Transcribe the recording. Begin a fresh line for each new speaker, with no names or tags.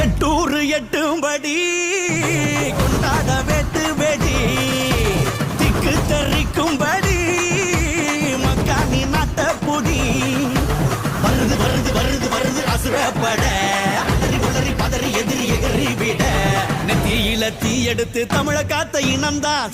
எட்டூறு எட்டும்படி கொண்டாட வெட்டு வெடி திக்கு தெரிக்கும்படி மக்கானி நாட்ட புடி வருது வருது வருது வருது அசுரப்பட அலறி உளறி பதறி எதிரி எகறி விட நெத்தியில தீ எடுத்து தமிழ காத்த இனம்தான்